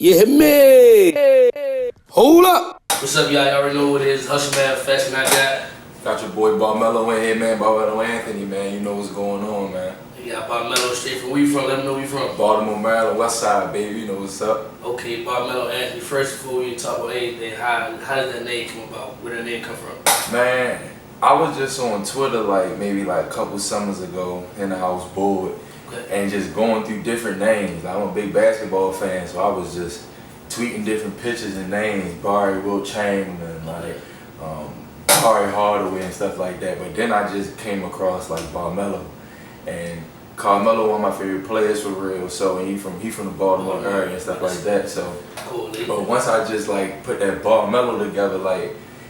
You hear me? Hold up. What's up, y'all? Y'all already know what it is. HustleManFatz, and I got your boy Barmelo in here, man. Barmelo Anthony, man. You know what's going on, man. You got Barmelo straight from where you from? Let them know where you from. Baltimore, Maryland, West Side, baby. You know what's up. Okay, Barmelo Anthony. First, before we talk about anything, how did that name come about? Where did that name come from? Man, I was just on Twitter maybe a couple summers ago, and I was bored. And just going through different names. I'm a big basketball fan, so I was just tweeting different pictures and names, Barry, Will Chamberlain, Barry Hardaway and stuff like that. But then I just came across Barmelo, and Carmelo, one of my favorite players for real. So and he from the Baltimore area and stuff like that. So, but once I just put that Barmelo together,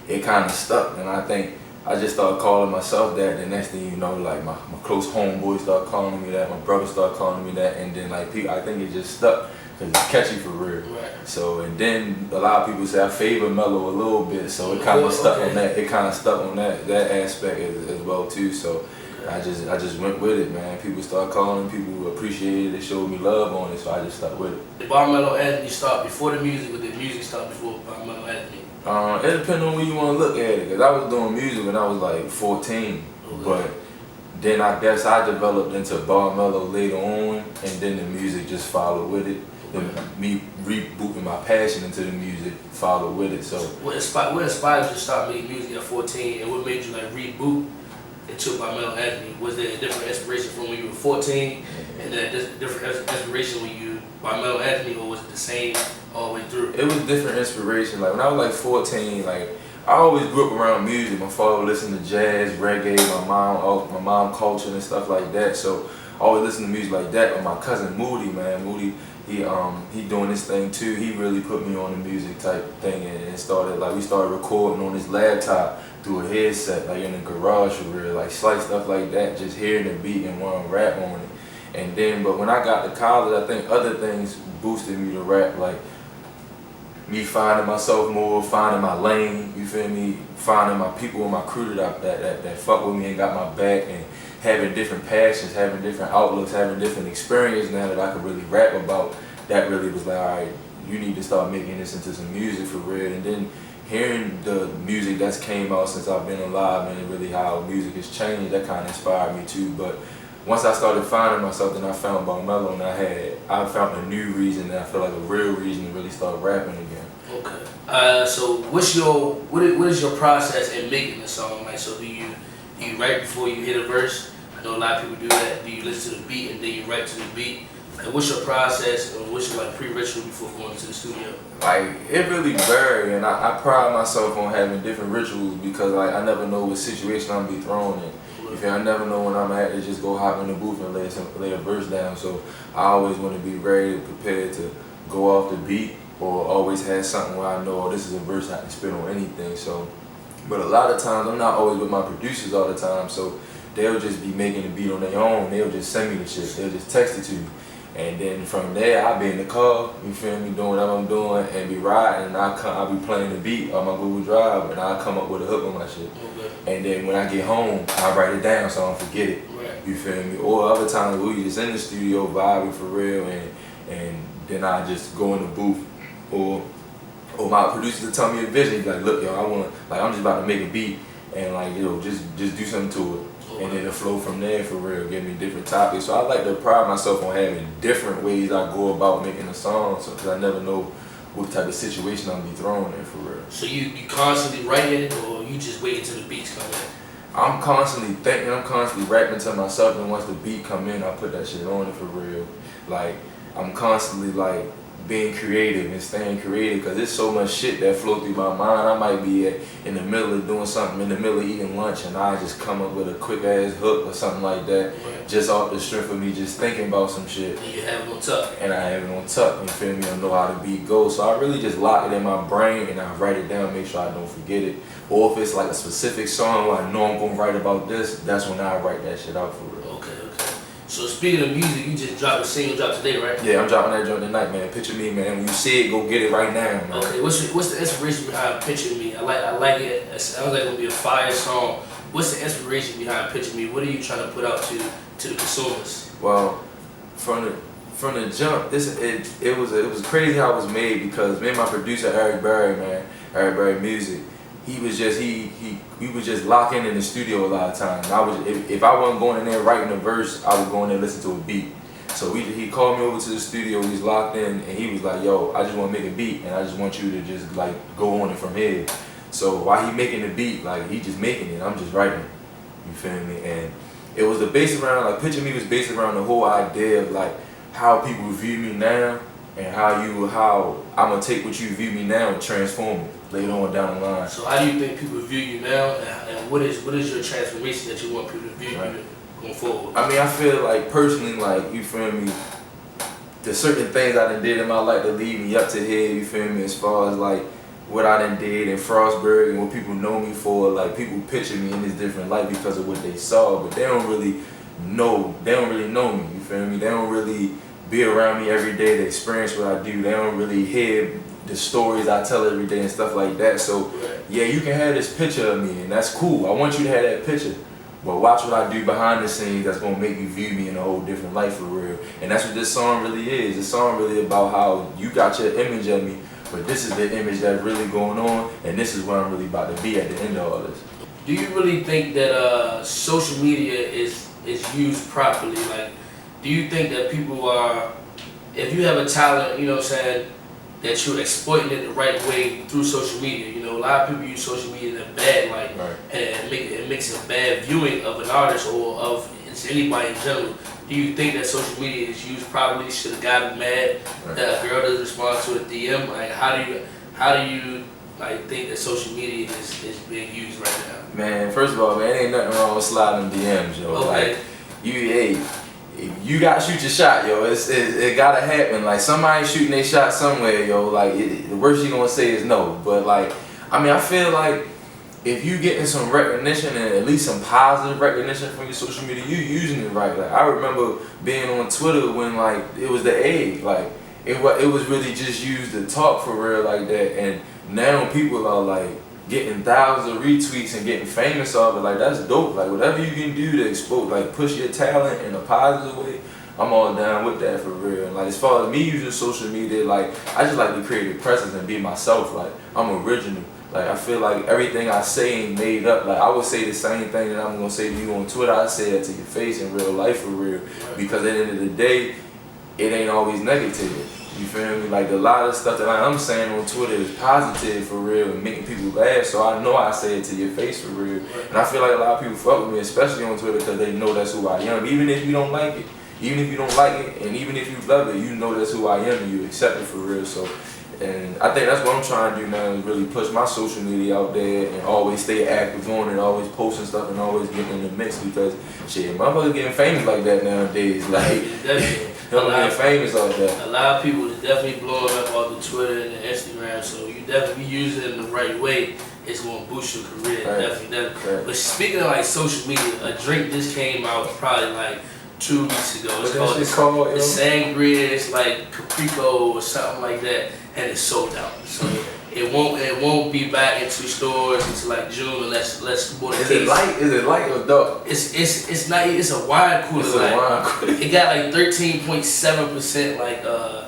it kind of stuck, and I think I just started calling myself that. The next thing you know, my close homeboys start calling me that, my brother start calling me that, and then people, I think it just stuck because it's catchy for real. Right. So and then a lot of people say I favor Melo a little bit, so it kind of stuck on that. It kind of stuck on that aspect as well too. So I just went with it, man. People start calling, people appreciated it, they showed me love on it, so I just stuck with it. Did Barmelo Anthony start before the music, or did music start before Barmelo Anthony? It depends on where you want to look at it, because I was doing music when I was 14, but then I guess I developed into Barmelo later on, and then the music just followed with it. Me rebooting my passion into the music followed with it. So what inspired you to start making music at 14, and what made you reboot into Barmelo Anthony? Was there a different inspiration from when you were 14, and then a different inspiration when you Barmelo Anthony, or was it the same all the way through? It was different inspiration. When I was 14, I always grew up around music. My father listened to jazz, reggae, my mom culture and stuff like that. So I always listened to music like that. But my cousin Moody, he doing this thing too. He really put me on the music type thing, and it started we started recording on his laptop through a headset, in the garage for real, slight stuff like that, just hearing the beat and wanting to rap on it. And then, but when I got to college, I think other things boosted me to rap, me finding myself more, finding my lane, you feel me, finding my people and my crew that fuck with me and got my back, and having different passions, having different outlooks, having different experience now that I could really rap about. That really was alright, you need to start making this into some music for real. And then hearing the music that's came out since I've been alive, and really how music has changed, that kind of inspired me too. But once I started finding myself, then I found Barmelo, and I found a new reason, that I feel a real reason to really start rapping again. Okay. So what is your process in making a song? So do you write before you hit a verse? I know a lot of people do that. Do you listen to the beat and then you write to the beat? What's your process, or what's your pre-ritual before going to the studio? It really varies, and I pride myself on having different rituals, because I never know what situation I'm gonna be thrown in. I never know when I'm gonna have to just go hop in the booth and lay a verse down. So I always want to be ready, prepared to go off the beat, or always have something where I know, this is a verse I can spit on anything. So, but a lot of times I'm not always with my producers all the time, so they'll just be making the beat on their own. They'll just send me the shit. They'll just text it to me. And then from there, I'll be in the car, you feel me, doing whatever I'm doing, and be riding, and I'll be playing the beat on my Google Drive, and I'll come up with a hook on my shit. Okay. And then when I get home, I write it down so I don't forget it. Right. You feel me? Or other times we just in the studio vibing for real, and then I just go in the booth, or my producer will tell me a vision, be like, look, yo, I'm just about to make a beat, and just do something to it. And then it'll flow from there for real, give me different topics. So I like to pride myself on having different ways I go about making a song, because I never know what type of situation I'm gonna be thrown in for real. So you constantly writing, or you just wait until the beats come in? I'm constantly thinking, I'm constantly rapping to myself, and once the beat come in, I put that shit on it for real. I'm constantly being creative and staying creative, because there's so much shit that flow through my mind. I might be in the middle of doing something, in the middle of eating lunch, and I just come up with a quick ass hook or something like that, just off the strength of me just thinking about some shit. And you have it on tuck. And I have it on tuck, you feel me? I know how the beat goes. So I really just lock it in my brain, and I write it down, make sure I don't forget it. Or if it's a specific song where I know I'm gonna write about this, that's when I write that shit out for real. Okay. So speaking of music, you just dropped a single today, right? Yeah, I'm dropping that joint tonight, man. Picture Me, man. When you see it, go get it right now, man. Okay, what's the inspiration behind Picture Me? I like it. It sounds like it's gonna be a fire song. What's the inspiration behind Picture Me? What are you trying to put out to the consumers? Well, from the from the jump, it was crazy how it was made because me and my producer Eric Berry Music, we was just locking in the studio a lot of times. If I wasn't going in there writing a verse, I would go in there and listen to a beat. So he called me over to the studio, we was locked in, and he was like, yo, I just want to make a beat, and I just want you to just like go on it from here. So while he making the beat, like he just making it, I'm just writing. You feel me? And it was based around, like Picture Me was based around the whole idea of like how people view me now, and how I'm gonna take what you view me now and transform it later on down the line. So how do you think people view you now, and what is your transformation that you want people to view you going forward? I mean, I feel like personally, like, you feel me, there's certain things I done did in my life that lead me up to here, you feel me, as far as like what I done did in Frostburg and what people know me for. Like, people picture me in this different light because of what they saw, but they don't really know me, you feel me? They don't really be around me every day to experience what I do. They don't really hear the stories I tell every day and stuff like that. So yeah, you can have this picture of me, and that's cool. I want you to have that picture. But watch what I do behind the scenes that's gonna make you view me in a whole different light for real. And that's what this song really is. This song really about how you got your image of me, but this is the image that's really going on, and this is where I'm really about to be at the end of all this. Do you really think that social media is used properly? Like, do you think that people are, if you have a talent, you know what I'm saying, that you're exploiting it the right way through social media? You know, a lot of people use social media in a bad light, and it makes a bad viewing of an artist or of anybody in general. Do you think that social media is used properly? Should a guy be mad that a girl doesn't respond to a DM? Like, how do you like think that social media is being used right now? Man, first of all, man, ain't nothing wrong with sliding DMs, yo. Okay. Like, you gotta shoot your shot, yo. It gotta happen. Like, somebody shooting their shot somewhere, yo. Like, the worst you gonna say is no. But like, I mean, I feel like if you getting some recognition and at least some positive recognition from your social media, you using it right. Like, I remember being on Twitter when like it was the age, like it was really just used to talk for real like that. And now people are like getting thousands of retweets and getting famous off it. Like, that's dope. Like, whatever you can do to expose, like, push your talent in a positive way, I'm all down with that for real. And like, as far as me using social media, like, I just like to create a presence and be myself. Like, I'm original. Like, I feel like everything I say ain't made up. Like, I would say the same thing that I'm gonna say to you on Twitter, I say it to your face in real life for real. Because at the end of the day, it ain't always negative. You feel me? Like, a lot of stuff that I'm saying on Twitter is positive for real and making people laugh. So I know I say it to your face for real. And I feel like a lot of people fuck with me, especially on Twitter, because they know that's who I am. Even if you don't like it, and even if you love it, you know that's who I am and you accept it for real. So, and I think that's what I'm trying to do now, is really push my social media out there and always stay active on it, always posting stuff and always getting in the mix, because shit, motherfuckers getting famous like that nowadays. Like, getting famous like that. A lot of people is definitely blowing up off the Twitter and the Instagram, so you definitely use it in the right way. It's gonna boost your career, definitely. But speaking of like social media, a drink just came out probably like 2 weeks ago. It's called the Sangria. It's like Caprico or something like that, and it's sold out. So it won't be back into stores until like June unless more than Is it light or dark? It's not. It's a wine cooler. It's a wine cooler. It got like 13.7% like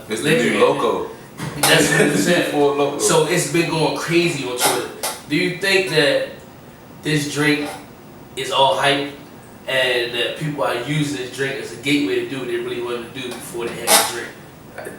it's the new loco. That's 100%. For loco. So it's been going crazy on Twitter. Do you think that this drink is all hype and that people are using this drink as a gateway to do what they really wanted to do before they had the drink?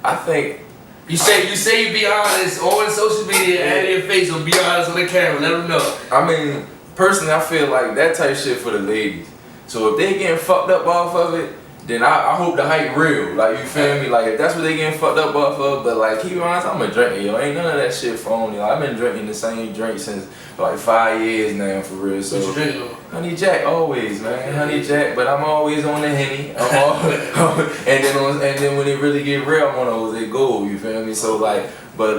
I think you say you be honest on social media and in your face, or be honest on the camera. Let them know. I mean, personally, I feel like that type of shit for the ladies. So if they getting fucked up off of it, then I hope the hype real. Like, you feel me? Like, if that's what they getting fucked up off of, but like, keep honest, I'm a drinker, yo. Ain't none of that shit phony. I've been drinking the same drink since like 5 years now, for real. So what you drinking on? Honey Jack, always, man. Honey Jack, but I'm always on the Henny. And then when it really get real, I'm on Jose Gold. You feel me? So like, but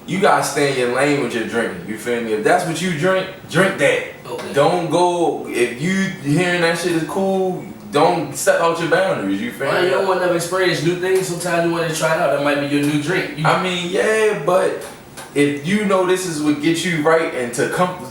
you gotta stay in your lane with your drinking. You feel me? If that's what you drink that. Okay. Don't go, if you hearing that shit is cool, don't set out your boundaries. You feel me? You don't want to experience new things. Sometimes you want to try it out. That might be your new drink. I mean, yeah, but if you know this is what gets you right and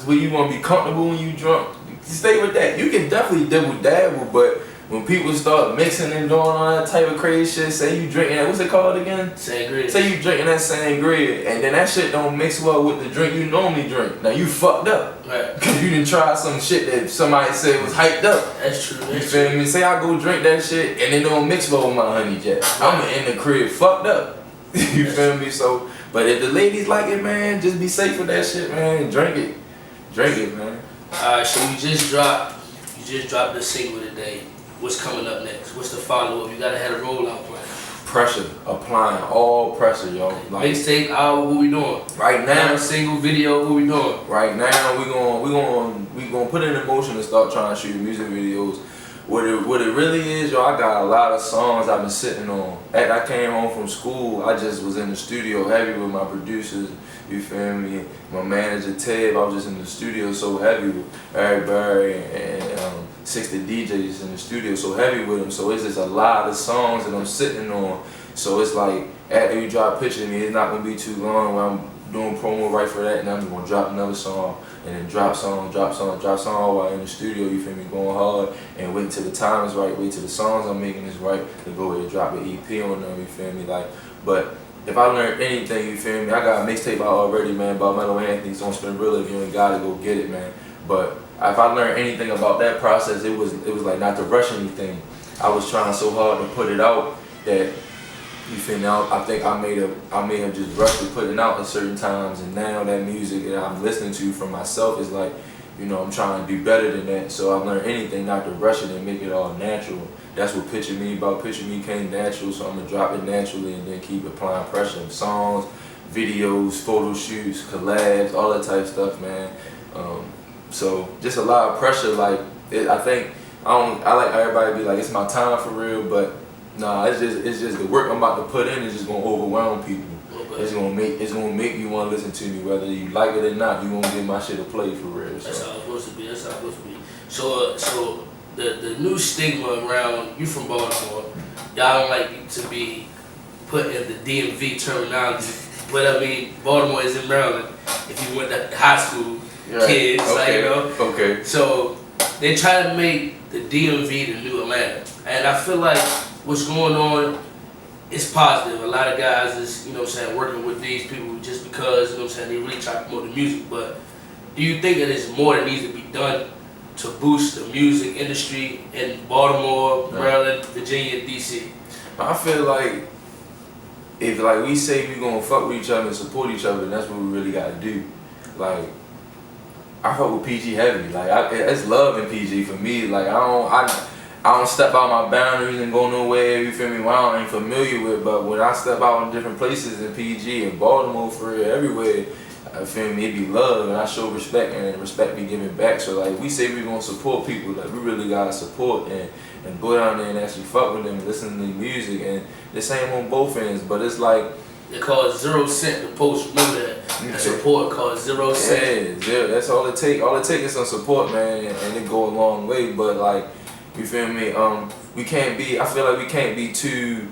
where you want to be comfortable when you drunk, stay with that. You can definitely dabble, but when people start mixing and doing all that type of crazy shit, say you drinking that, what's it called again? Sangria. Say you drinking that sangria, and then that shit don't mix well with the drink you normally drink. Now you fucked up. Right. Cause you done try some shit that somebody said was hyped up. That's true. You feel me? Say I go drink that shit and it don't mix well with my honey jet. I'm in the crib fucked up. You feel me? So, but if the ladies like it, man, just be safe with that shit, man. Drink it. Drink it, man. Alright, so you just dropped the single today. What's coming up next? What's the follow-up? You gotta have a rollout plan. Pressure, applying all pressure, yo. Like, mixtape, album, what we doing? Right now, single video, what we doing? Right now, we gonna put it in motion and start trying to shoot music videos. What it really is, yo, I got a lot of songs I've been sitting on. After I came home from school, I just was in the studio heavy with my producers, you feel me? My manager, Ted, I was just in the studio so heavy with Eric Barry and 60 DJs in the studio, so heavy with them. So it's just a lot of songs that I'm sitting on. So it's like, after you drop Picture Me, it's not gonna be too long when I'm doing promo right for that, and I'm gonna drop another song, and then drop song while in the studio, you feel me, going hard, and wait till the time is right, wait till the songs I'm making is right, to go ahead and drop an EP on them, you feel me, like, but if I learned anything, you feel me, I got a mixtape out already, man, Barmelo Anthony's Don't Spin Real if you ain't gotta go get it, man, but if I learned anything about that process, it was like not to rush anything. I was trying so hard to put it out that, you feel me, I think I may have just rushed to put it out at certain times, and now that music that I'm listening to for myself is like, you know, I'm trying to do better than that. So I've learned anything not to rush it and make it all natural. That's what Picture Me about. Picture Me came natural, so I'm gonna drop it naturally and then keep applying pressure. Songs, videos, photo shoots, collabs, all that type of stuff, man. So just a lot of pressure. Like I like everybody to be like, it's my time for real, but nah, it's just the work I'm about to put in is just gonna overwhelm people. Okay. It's gonna make you want to listen to me, whether you like it or not. You gonna give my shit a play for real. So. That's how it's supposed to be. That's how it's supposed to be. So the new stigma around you from Baltimore, y'all don't like to be put in the DMV terminology. But I mean, Baltimore is in Maryland. If you went to high school, right. Kids, okay. like, you know. Okay. So they try to make the DMV the new Atlanta, and I feel like what's going on is positive. A lot of guys is, you know what I'm saying, working with these people just because, you know what I'm saying, they really try to promote the music. But do you think that there's more that needs to be done to boost the music industry in Baltimore, Maryland, Virginia, DC? I feel like if like we say we gonna fuck with each other and support each other, then that's what we really gotta do. Like, I fuck with PG heavy. Like, it's love in PG for me. Like, I don't step out my boundaries and go nowhere, you feel me, well, I ain't familiar with, but when I step out in different places in PG and Baltimore, for real, everywhere, I feel me, it be love, and I show respect, and respect be given back. So like, we say we gonna support people, like we really gotta support and go down there and actually fuck with them and listen to their music, and the same on both ends, but it's like, it costs 0 cents to post, remember that. The support costs 0 cents. Yeah, that's all it take. All it take is some support, man, and it go a long way, but like, you feel me? We can't be. I feel like we can't be too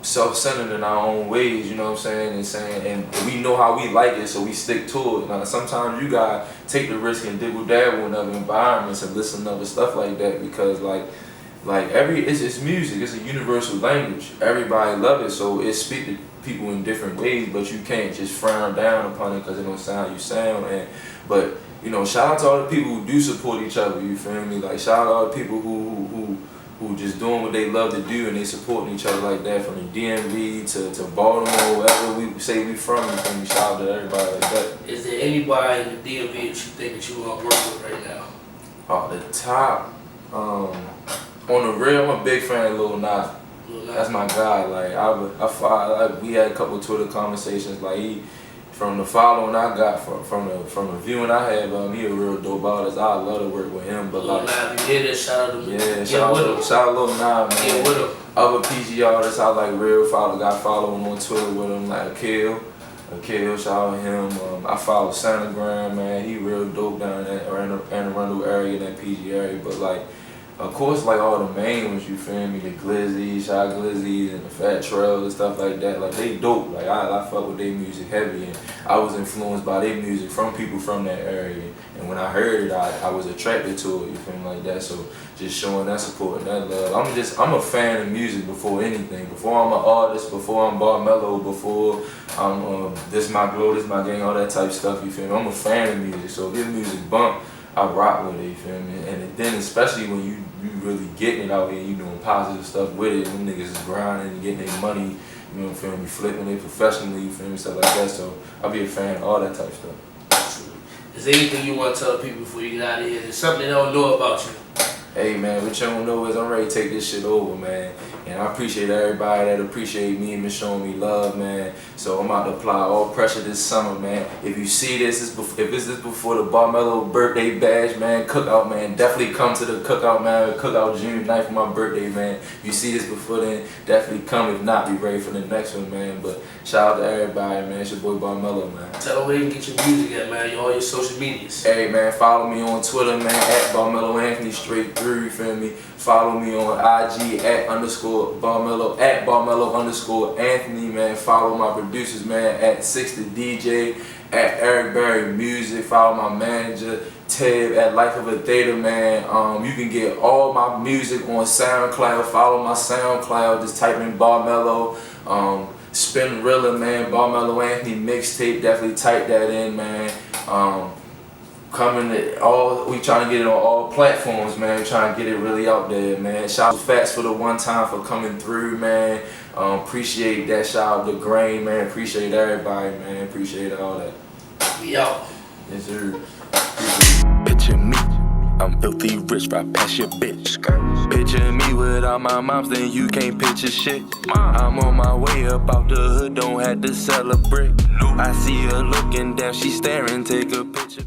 self-centered in our own ways. You know what I'm saying? And we know how we like it, so we stick to it. Now, sometimes you gotta take the risk and dibble dabble in other environments and listen to other stuff like that, because it's music. It's a universal language. Everybody love it, so it speaks to people in different ways. But you can't just frown down upon it because it don't sound how you sound. But you know, shout out to all the people who do support each other, you feel me? Like, shout out to all the people who just doing what they love to do, and they supporting each other like that, from the DMV to Baltimore, wherever we say we from, you feel me? Shout out to everybody like that. Is there anybody in the DMV that you think that you want to work with right now? The top, on the real, I'm a big fan of Lil Nas. That's my guy. Like, we had a couple of Twitter conversations. Like, from the following I got from the viewing I had, he a real dope artist. I love to work with him. But like, you hear this? Shout out to me. Yeah, shout out Lil Nas, man. Get with him. Other PG artists I like real follow him on Twitter with him, like Akil, shout out him. I follow Santa Gram, man. He real dope down in that Anne Arundel area, in that PG area. But like, Of course, like all the main ones, you feel me? The Glizzy, Shy Glizzy, and the Fat Trails and stuff like that. Like they dope. Like I fuck with their music heavy, and I was influenced by their music from people from that area. And when I heard it, I was attracted to it. You feel me? Like that. So just showing that support and that love. I'm a fan of music before anything. Before I'm an artist, before I'm Barmelo, before I'm this my glow, this my gang, all that type stuff. You feel me? I'm a fan of music. So if your music bump, I rock with it, you feel me? And then especially when you really getting it out here, you doing positive stuff with it, when niggas is grinding and getting their money, you know what I'm feel me, flipping it professionally, you feel me, stuff like that. So I'll be a fan of all that type of stuff. Is there anything you want to tell people before you get out of here? There's something they don't know about you. Hey man, what you don't know is I'm ready to take this shit over, man. And I appreciate everybody that appreciate me and been showing me love, man. So I'm about to apply all pressure this summer, man. If you see this, if this is before the Barmelo birthday bash, man, cookout, man, definitely come to the cookout, man. Cookout June 9th for my birthday, man. If you see this before then, definitely come. If not, be ready for the next one, man. But shout out to everybody, man. It's your boy Barmelo, man. Tell them where you can get your music at, man. All your social medias. Hey, man, follow me on Twitter, man, at Barmelo Anthony, straight through, you feel me? Follow me on IG at _Barmelo, at Barmelo _Anthony, man. Follow my producers, man, at 60DJ, at Eric Berry Music. Follow my manager, Tab, at Life of a Theta, man. You can get all my music on SoundCloud. Follow my SoundCloud. Just type in Barmelo. Spin Rilla, man. Barmelo Anthony mixtape. Definitely type that in, man. We trying to get it on all platforms, man. We trying to get it really out there, man. Shout out to Fatz for the one time for coming through, man. Appreciate that. Shout out to Grain, man. Appreciate everybody, man. Appreciate all that. We out. Yes, sir. Picture me, I'm filthy rich right past your bitch. Picture me without my moms, then you can't picture shit. I'm on my way up out the hood, don't have to celebrate. I see her looking down, she staring, take a picture.